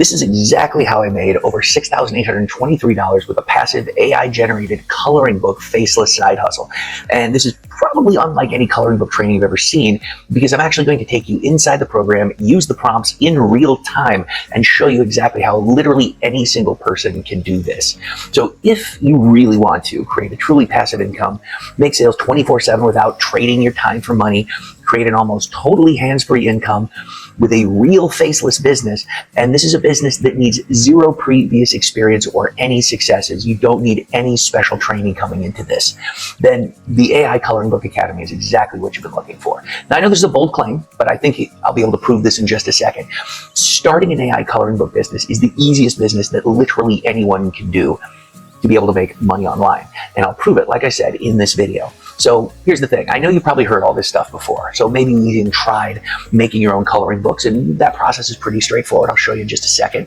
This is exactly how I made over $6,823 with a passive AI-generated coloring book faceless side hustle. And this is probably unlike any coloring book training you've ever seen, because I'm actually going to take you inside the program, use the prompts in real time, and show you exactly how literally any single person can do this. So if you really want to create a truly passive income, make sales 24/7 without trading your time for money, create an almost totally hands-free income with a real faceless business, and this is a business that needs zero previous experience or any successes. You don't need any special training coming into this. Then the AI Coloring Book Academy is exactly what you've been looking for. Now, I know this is a bold claim, but I think I'll be able to prove this in just a second. Starting an AI coloring book business is the easiest business that literally anyone can do to be able to make money online. And I'll prove it, like I said, in this video. So here's the thing. I know you've probably heard all this stuff before. So maybe you even tried making your own coloring books, and that process is pretty straightforward. I'll show you in just a second.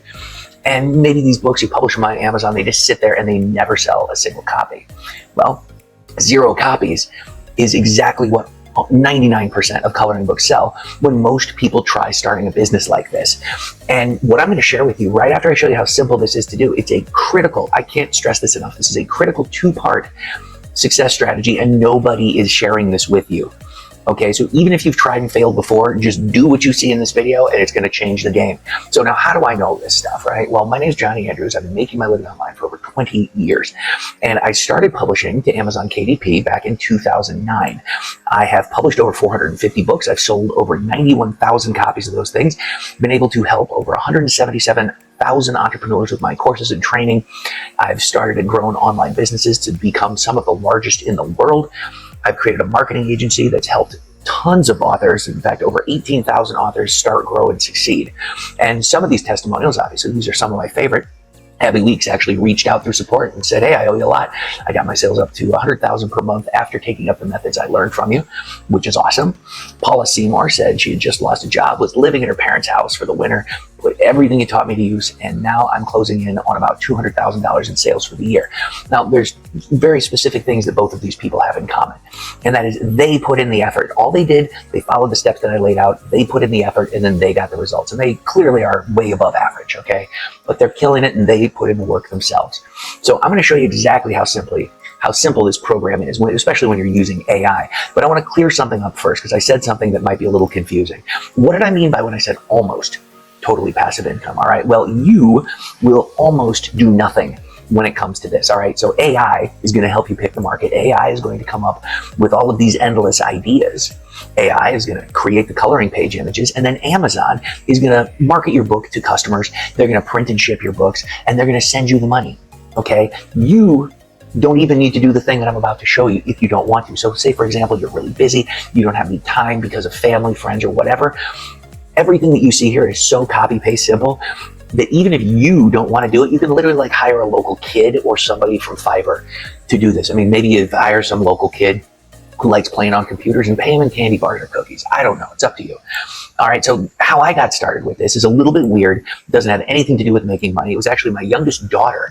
And maybe these books, you publish them on Amazon, they just sit there and they never sell a single copy. Well, 0 copies is exactly what 99% of coloring books sell when most people try starting a business like this. And what I'm going to share with you right after I show you how simple this is to do, it's a critical, I can't stress this enough, this is a critical 2-part success strategy, and nobody is sharing this with you. Okay, so even if you've tried and failed before, just do what you see in this video and it's going to change the game. So now, how do I know this stuff, right? Well, my name is Jonny Andrews. I've been making my living online for over 20 years. And I started publishing to Amazon KDP back in 2009. I have published over 450 books. I've sold over 91,000 copies of those things. Been able to help over 177,000 entrepreneurs with my courses and training. I've started and grown online businesses to become some of the largest in the world. I've created a marketing agency that's helped tons of authors, in fact, over 18,000 authors start, grow, and succeed. And some of these testimonials, obviously, these are some of my favorite. Abby Weeks actually reached out through support and said, hey, I owe you a lot. I got my sales up to 100,000 per month after taking up the methods I learned from you, which is awesome. Paula Seymour said she had just lost a job, was living in her parents' house for the winter, put everything you taught me to use, and now I'm closing in on about $200,000 in sales for the year. Now, there's very specific things that both of these people have in common, and that is they put in the effort. All they did, they followed the steps that I laid out, they put in the effort, and then they got the results. And they clearly are way above average, okay? But they're killing it, and they put in the work themselves. So I'm going to show you exactly how simple this program is, especially when you're using AI. But I want to clear something up first, because I said something that might be a little confusing. What did I mean by when I said almost totally passive income? All right, well, you will almost do nothing when it comes to this. All right, so AI is going to help you pick the market. AI is going to come up with all of these endless ideas. AI is going to create the coloring page images, and then Amazon is going to market your book to customers. They're going to print and ship your books, and they're going to send you the money. Okay, you don't even need to do the thing that I'm about to show you if you don't want to. So say, for example, you're really busy, you don't have any time because of family, friends, or whatever. Everything that you see here is so copy paste simple that even if you don't want to do it, you can literally like hire a local kid or somebody from Fiverr to do this. I mean, maybe you hire some local kid who likes playing on computers and pay him in candy bars or cookies. I don't know. It's up to you. All right. So how I got started with this is a little bit weird. It doesn't have anything to do with making money. It was actually my youngest daughter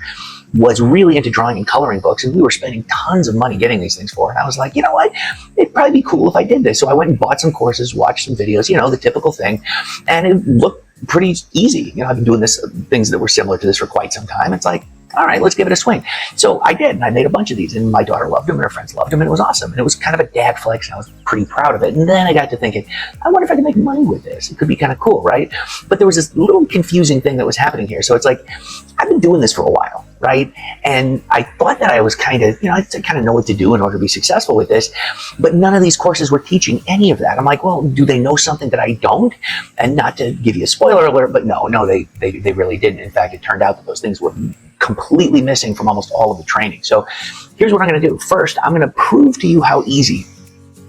was really into drawing and coloring books, and we were spending tons of money getting these things for it. And I was like, you know what? It'd probably be cool if I did this. So I went and bought some courses, watched some videos, you know, the typical thing. And it looked pretty easy. You know, I've been doing this, things that were similar to this for quite some time. It's like, all right, let's give it a swing. So I did, and I made a bunch of these, and my daughter loved them, and her friends loved them, and it was awesome. And it was kind of a dad flex, and I was pretty proud of it. And then I got to thinking, I wonder if I could make money with this. It could be kind of cool, right? But there was this little confusing thing that was happening here. So it's like, I've been doing this for a while, right? And I thought that I was kind of, you know, I kind of know what to do in order to be successful with this, but none of these courses were teaching any of that. I'm like, well, do they know something that I don't? And not to give you a spoiler alert, but no, they really didn't. In fact, it turned out that those things were completely missing from almost all of the training. So here's what I'm going to do. First, I'm going to prove to you how easy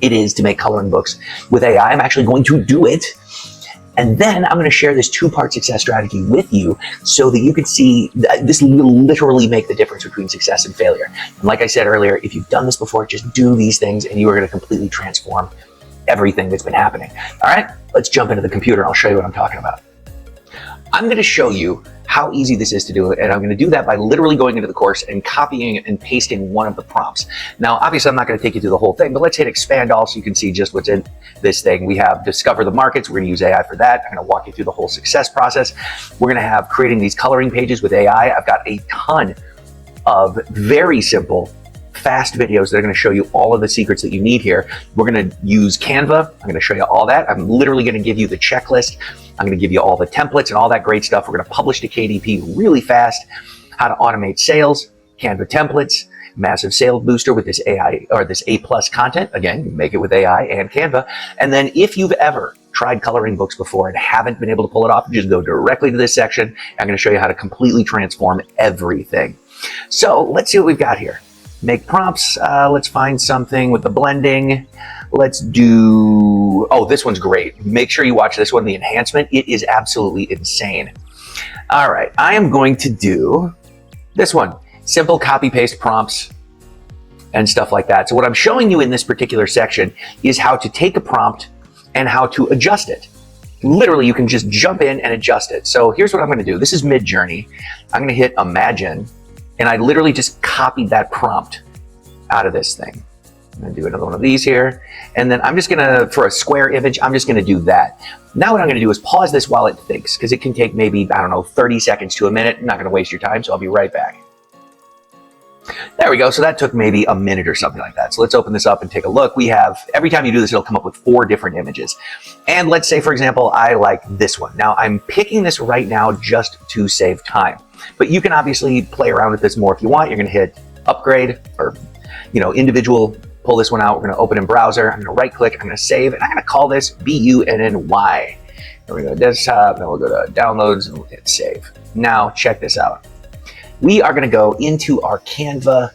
it is to make coloring books with AI. I'm actually going to do it. And then I'm going to share this 2-part success strategy with you so that you can see that this will literally make the difference between success and failure. And like I said earlier, if you've done this before, just do these things and you are going to completely transform everything that's been happening. All right, let's jump into the computer and I'll show you what I'm talking about. I'm going to show you how easy this is to do, and I'm going to do that by literally going into the course and copying and pasting one of the prompts. Now, obviously, I'm not going to take you through the whole thing, but let's hit expand all so you can see just what's in this thing. We have discover the markets. We're going to use AI for that. I'm going to walk you through the whole success process. We're going to have creating these coloring pages with AI. I've got a ton of very simple, fast videos that are going to show you all of the secrets that you need here. We're going to use Canva. I'm going to show you all that. I'm literally going to give you the checklist. I'm going to give you all the templates and all that great stuff. We're going to publish to KDP really fast. How to automate sales, Canva templates, massive sales booster with this AI or this A+ content. Again, you make it with AI and Canva. And then if you've ever tried coloring books before and haven't been able to pull it off, just go directly to this section. I'm going to show you how to completely transform everything. So let's see what we've got here. Make prompts. Let's find something with the blending. Let's do, oh, this one's great. Make sure you watch this one, the enhancement. It is absolutely insane. All right, I am going to do this one. Simple copy paste prompts and stuff like that. So what I'm showing you in this particular section is how to take a prompt and how to adjust it. Literally, you can just jump in and adjust it. So here's what I'm going to do. This is Midjourney. I'm going to hit Imagine, and I literally just copied that prompt out of this thing. I'm going to do another one of these here. And then I'm just going to, for a square image, I'm just going to do that. Now what I'm going to do is pause this while it thinks, because it can take maybe, I don't know, 30 seconds to a minute. I'm not going to waste your time, so I'll be right back. There we go. So that took maybe a minute or something like that. So let's open this up and take a look. We have, every time you do this, it'll come up with 4 different images. And let's say, for example, I like this one. Now I'm picking this right now just to save time. But you can obviously play around with this more if you want. You're going to hit upgrade or, individual, pull this one out. We're going to open in browser. I'm going to right click. I'm going to save, and I'm going to call this BUNNY. Then we go to desktop, then we'll go to downloads and we'll hit save. Now check this out. We are going to go into our Canva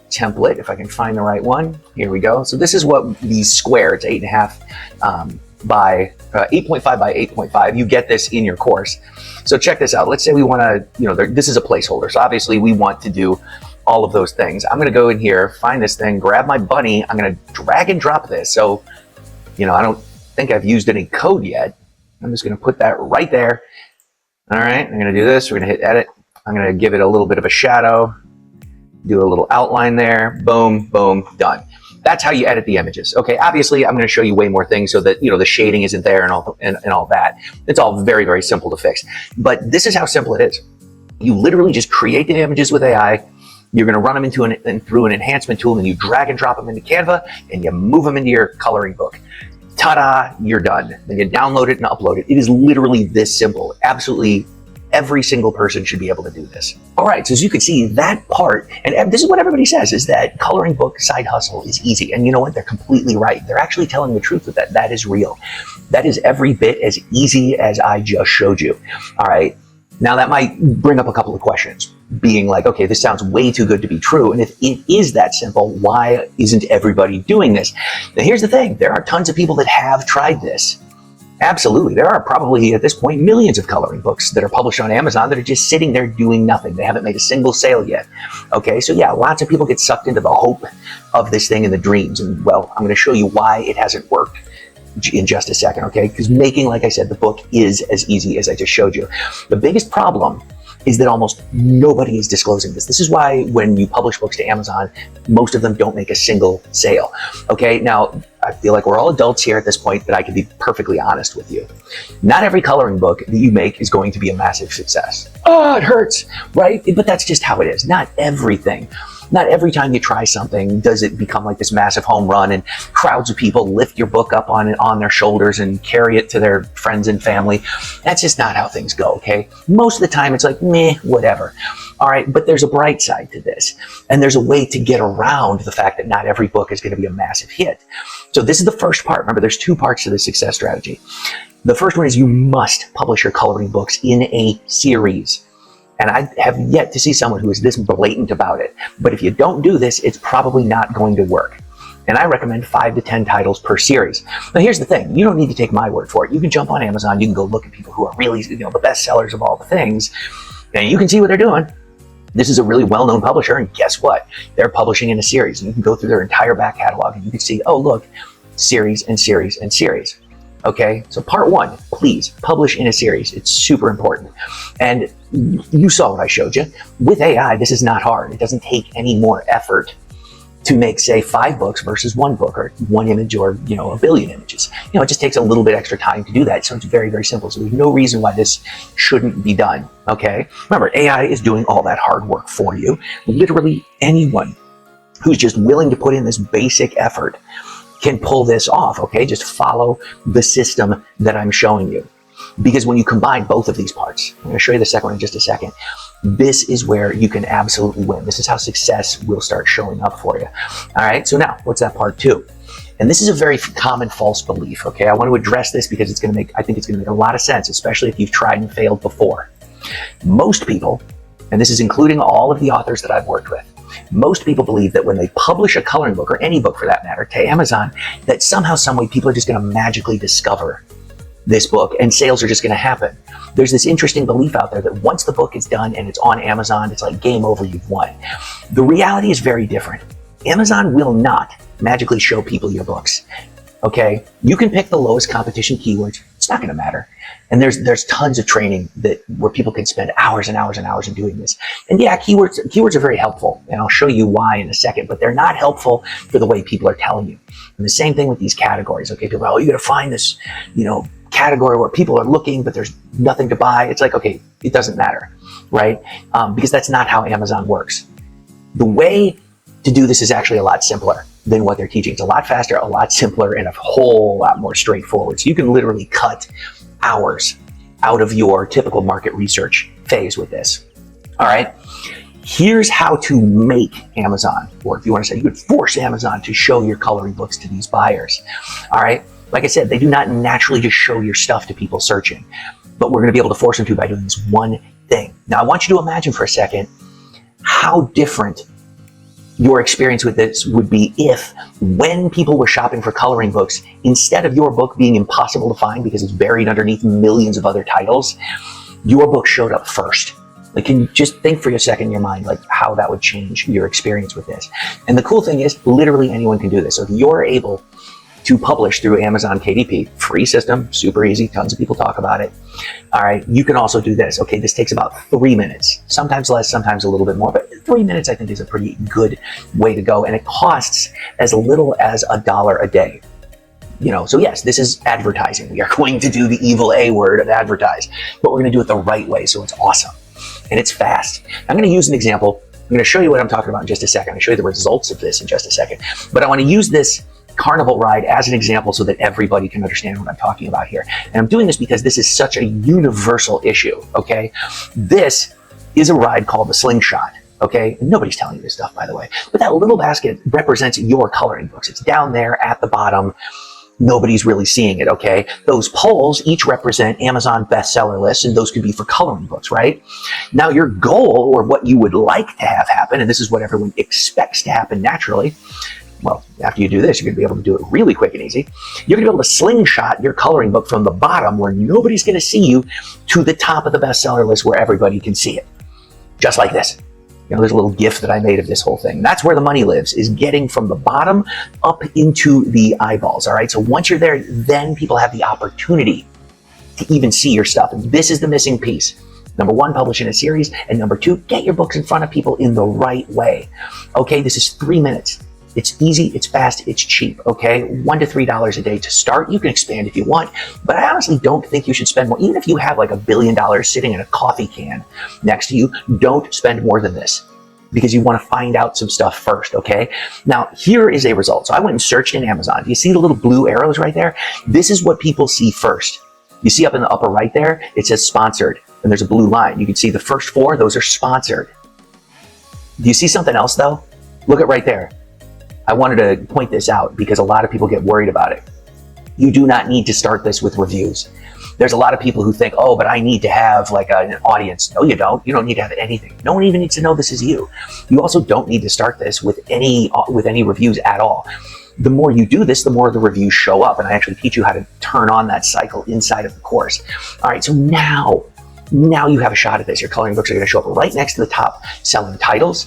template. If I can find the right one, here we go. So this is what these square, it's 8.5 by 8.5 by 8.5. You get this in your course. So check this out. Let's say we want to, this is a placeholder. So obviously we want to do all of those things. I'm going to go in here, find this thing, grab my bunny. I'm going to drag and drop this. So, I don't think I've used any code yet. I'm just going to put that right there. All right. I'm going to do this. We're going to hit edit. I'm going to give it a little bit of a shadow, do a little outline there. Boom, boom, done. That's how you edit the images. Okay. Obviously I'm going to show you way more things so that, the shading isn't there and all that. It's all very, very simple to fix, but this is how simple it is. You literally just create the images with AI. You're going to run them through an enhancement tool, and you drag and drop them into Canva and you move them into your coloring book. Ta-da, you're done. Then you download it and upload it. It is literally this simple. Absolutely every single person should be able to do this. All right, so as you can see, that part, and this is what everybody says, is that coloring book side hustle is easy. And you know what? They're completely right. They're actually telling the truth with that. That is real. That is every bit as easy as I just showed you. All right. Now that might bring up a couple of questions, being like, okay, this sounds way too good to be true. And if it is that simple, why isn't everybody doing this? Now here's the thing. There are tons of people that have tried this. Absolutely. There are probably at this point millions of coloring books that are published on Amazon that are just sitting there doing nothing. They haven't made a single sale yet. Okay, so yeah, lots of people get sucked into the hope of this thing and the dreams. And well, I'm going to show you why it hasn't worked in just a second, okay? Because making, like I said, the book is as easy as I just showed you. The biggest problem is that almost nobody is disclosing this. This is why when you publish books to Amazon, most of them don't make a single sale, okay? Now, I feel like we're all adults here at this point, but I can be perfectly honest with you. Not every coloring book that you make is going to be a massive success. Oh, it hurts, right? But that's just how it is. Not everything. Not every time you try something does it become like this massive home run and crowds of people lift your book up on their shoulders and carry it to their friends and family. That's just not how things go, okay? Most of the time it's like, meh, whatever. All right, but there's a bright side to this. And there's a way to get around the fact that not every book is going to be a massive hit. So this is the first part. Remember, there's 2 parts to the success strategy. The first one is you must publish your coloring books in a series. And I have yet to see someone who is this blatant about it. But if you don't do this, it's probably not going to work. And I recommend 5 to 10 titles per series. Now, here's the thing. You don't need to take my word for it. You can jump on Amazon. You can go look at people who are really, the best sellers of all the things. And you can see what they're doing. This is a really well-known publisher. And guess what? They're publishing in a series. And you can go through their entire back catalog and you can see, oh, look, series and series and series. Okay, so part one, please publish in a series. It's super important. And you saw what I showed you. With AI, this is not hard. It doesn't take any more effort to make, say, 5 books versus 1 book, or 1 image, or, a billion images. It just takes a little bit extra time to do that. So it's very, very simple. So there's no reason why this shouldn't be done. Okay, remember, AI is doing all that hard work for you. Literally anyone who's just willing to put in this basic effort can pull this off. Okay, just follow the system that I'm showing you. Because when you combine both of these parts, I'm going to show you the second one in just a second, this is where you can absolutely win. This is how success will start showing up for you. All right, so now what's that part two? And this is a very common false belief. Okay, I want to address this because I think it's going to make a lot of sense, especially if you've tried and failed before. Most people, and this is including all of the authors that I've worked with, most people believe that when they publish a coloring book, or any book for that matter, to Amazon, that somehow, some way, people are just going to magically discover this book and sales are just going to happen. There's this interesting belief out there that once the book is done and it's on Amazon, it's like game over, you've won. The reality is very different. Amazon will not magically show people your books. Okay, you can pick the lowest competition keywords. It's not going to matter. And there's tons of training where people can spend hours and hours and hours in doing this. And yeah, keywords are very helpful, and I'll show you why in a second. But they're not helpful for the way people are telling you. And the same thing with these categories. Okay, people are, you got to find this, category where people are looking, but there's nothing to buy. It's like, okay, it doesn't matter, right? Because that's not how Amazon works. The way to do this is actually a lot simpler than what they're teaching. It's a lot faster, a lot simpler, and a whole lot more straightforward. So you can literally cut hours out of your typical market research phase with this. All right. Here's how to make Amazon, or if you want to say, you could force Amazon to show your coloring books to these buyers. All right. Like I said, they do not naturally just show your stuff to people searching, but we're going to be able to force them to by doing this one thing. Now, I want you to imagine for a second how different your experience with this would be if, when people were shopping for coloring books, instead of your book being impossible to find because it's buried underneath millions of other titles, your book showed up first. Like, can you just think for a second in your mind, like, how that would change your experience with this? And the cool thing is, literally anyone can do this. So if you're able to publish through Amazon KDP, free system, super easy, tons of people talk about it. All right, you can also do this. Okay, this takes about 3 minutes, sometimes less, sometimes a little bit more, but 3 minutes I think is a pretty good way to go, and it costs as little as $1 a day. So yes, this is advertising. We are going to do the evil A word of advertise, but we're going to do it the right way, so it's awesome and it's fast. I'm going to use an example. I'm going to show you what I'm talking about in just a second. I'm going to show you the results of this in just a second, but I want to use this carnival ride as an example so that everybody can understand what I'm talking about here. And I'm doing this because this is such a universal issue, okay? This is a ride called the slingshot, okay? Nobody's telling you this stuff, by the way. But that little basket represents your coloring books. It's down there at the bottom. Nobody's really seeing it, okay? Those poles each represent Amazon bestseller lists, and those could be for coloring books, right? Now, your goal, or what you would like to have happen, and this is what everyone expects to happen naturally, well, after you do this, you're going to be able to do it really quick and easy. You're going to be able to slingshot your coloring book from the bottom, where nobody's going to see you, to the top of the bestseller list where everybody can see it. Just like this. There's a little GIF that I made of this whole thing. That's where the money lives, is getting from the bottom up into the eyeballs. All right. So once you're there, then people have the opportunity to even see your stuff. And this is the missing piece. Number one, publish in a series. And number two, get your books in front of people in the right way. Okay. This is 3 minutes. It's easy, it's fast, it's cheap, okay? $1 to $3 a day to start. You can expand if you want, but I honestly don't think you should spend more. Even if you have like $1 billion sitting in a coffee can next to you, don't spend more than this, because you want to find out some stuff first, okay? Now, here is a result. So I went and searched in Amazon. Do you see the little blue arrows right there? This is what people see first. You see up in the upper right there, it says sponsored, and there's a blue line. You can see the first 4, those are sponsored. Do you see something else though? Look at right there. I wanted to point this out because a lot of people get worried about it. You do not need to start this with reviews. There's a lot of people who think, oh, but I need to have like an audience. No, you don't. You don't need to have anything. No one even needs to know this is you. You also don't need to start this with any reviews at all. The more you do this, the more the reviews show up. And I actually teach you how to turn on that cycle inside of the course. All right, so now now you have a shot at this. Your coloring books are going to show up right next to the top selling titles.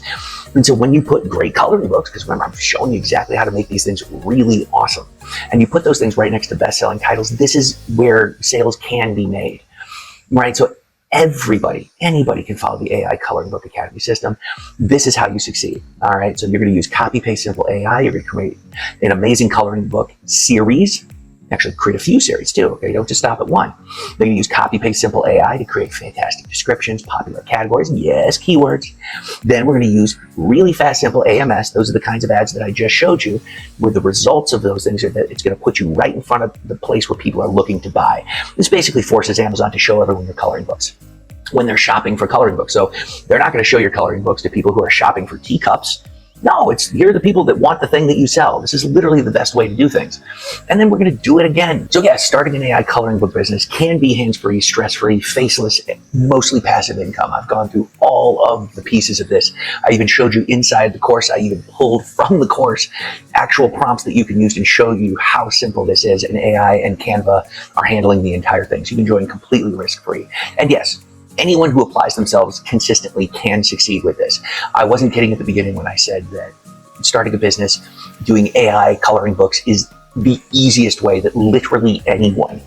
And so when you put great coloring books, because remember, I'm showing you exactly how to make these things really awesome, and you put those things right next to best-selling titles, this is where sales can be made, right? So anybody can follow the AI Coloring Book Academy system. This is how you succeed, all right? So you're going to use copy, paste, simple AI. You're going to create an amazing coloring book series. Actually create a few series too, okay? Don't just stop at one. Then you use copy, paste, simple AI to create fantastic descriptions, popular categories, yes, keywords. Then we're going to use really fast, simple AMS. Those are the kinds of ads that I just showed you, where the results of those things are that it's going to put you right in front of the place where people are looking to buy. This basically forces Amazon to show everyone your coloring books when they're shopping for coloring books. So they're not going to show your coloring books to people who are shopping for teacups. No, you're the people that want the thing that you sell. This is literally the best way to do things. And then we're going to do it again. So yes, starting an AI coloring book business can be hands-free, stress-free, faceless, mostly passive income. I've gone through all of the pieces of this. I even showed you inside the course. I even pulled from the course actual prompts that you can use to show you how simple this is. And AI and Canva are handling the entire thing. So you can join completely risk-free. And yes, anyone who applies themselves consistently can succeed with this. I wasn't kidding at the beginning when I said that starting a business, doing AI coloring books is the easiest way that literally anyone,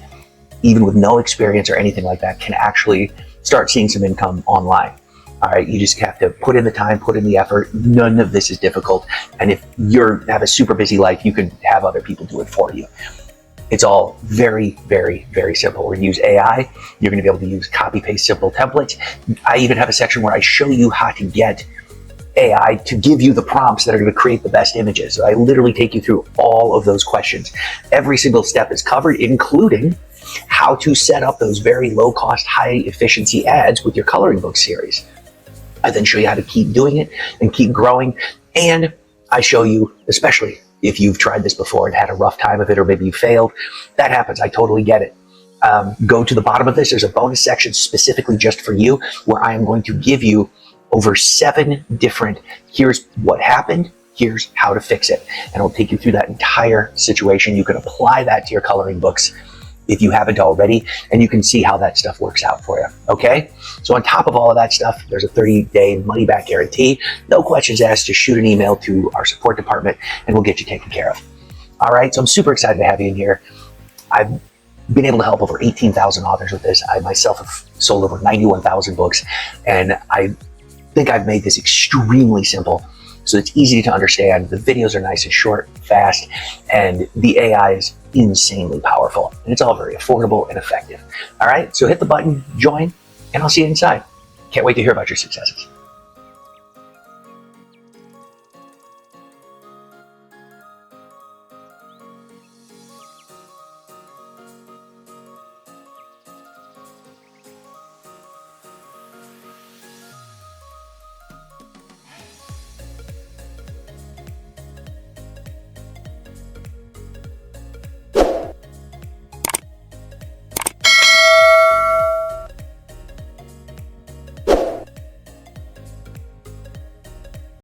even with no experience or anything like that, can actually start seeing some income online. All right, you just have to put in the time, put in the effort. None of this is difficult. And if you have a super busy life, you can have other people do it for you. It's all very, very, very simple. We're going to use AI. You're going to be able to use copy, paste, simple templates. I even have a section where I show you how to get AI to give you the prompts that are going to create the best images. So I literally take you through all of those questions. Every single step is covered, including how to set up those very low cost, high efficiency ads with your coloring book series. I then show you how to keep doing it and keep growing. And I show you, especially if you've tried this before and had a rough time of it, or maybe you failed, that happens. I totally get it. Go to the bottom of this. There's a bonus section specifically just for you, where I am going to give you over 7 different, here's what happened, here's how to fix it. And I'll take you through that entire situation. You can apply that to your coloring books if you haven't already, and you can see how that stuff works out for you, okay? So on top of all of that stuff, there's a 30-day money-back guarantee. No questions asked, just shoot an email to our support department and we'll get you taken care of. All right, so I'm super excited to have you in here. I've been able to help over 18,000 authors with this. I myself have sold over 91,000 books, and I think I've made this extremely simple, so it's easy to understand. The videos are nice and short, fast, and the AI is insanely powerful. And it's all very affordable and effective. All right, so hit the button, join, and I'll see you inside. Can't wait to hear about your successes.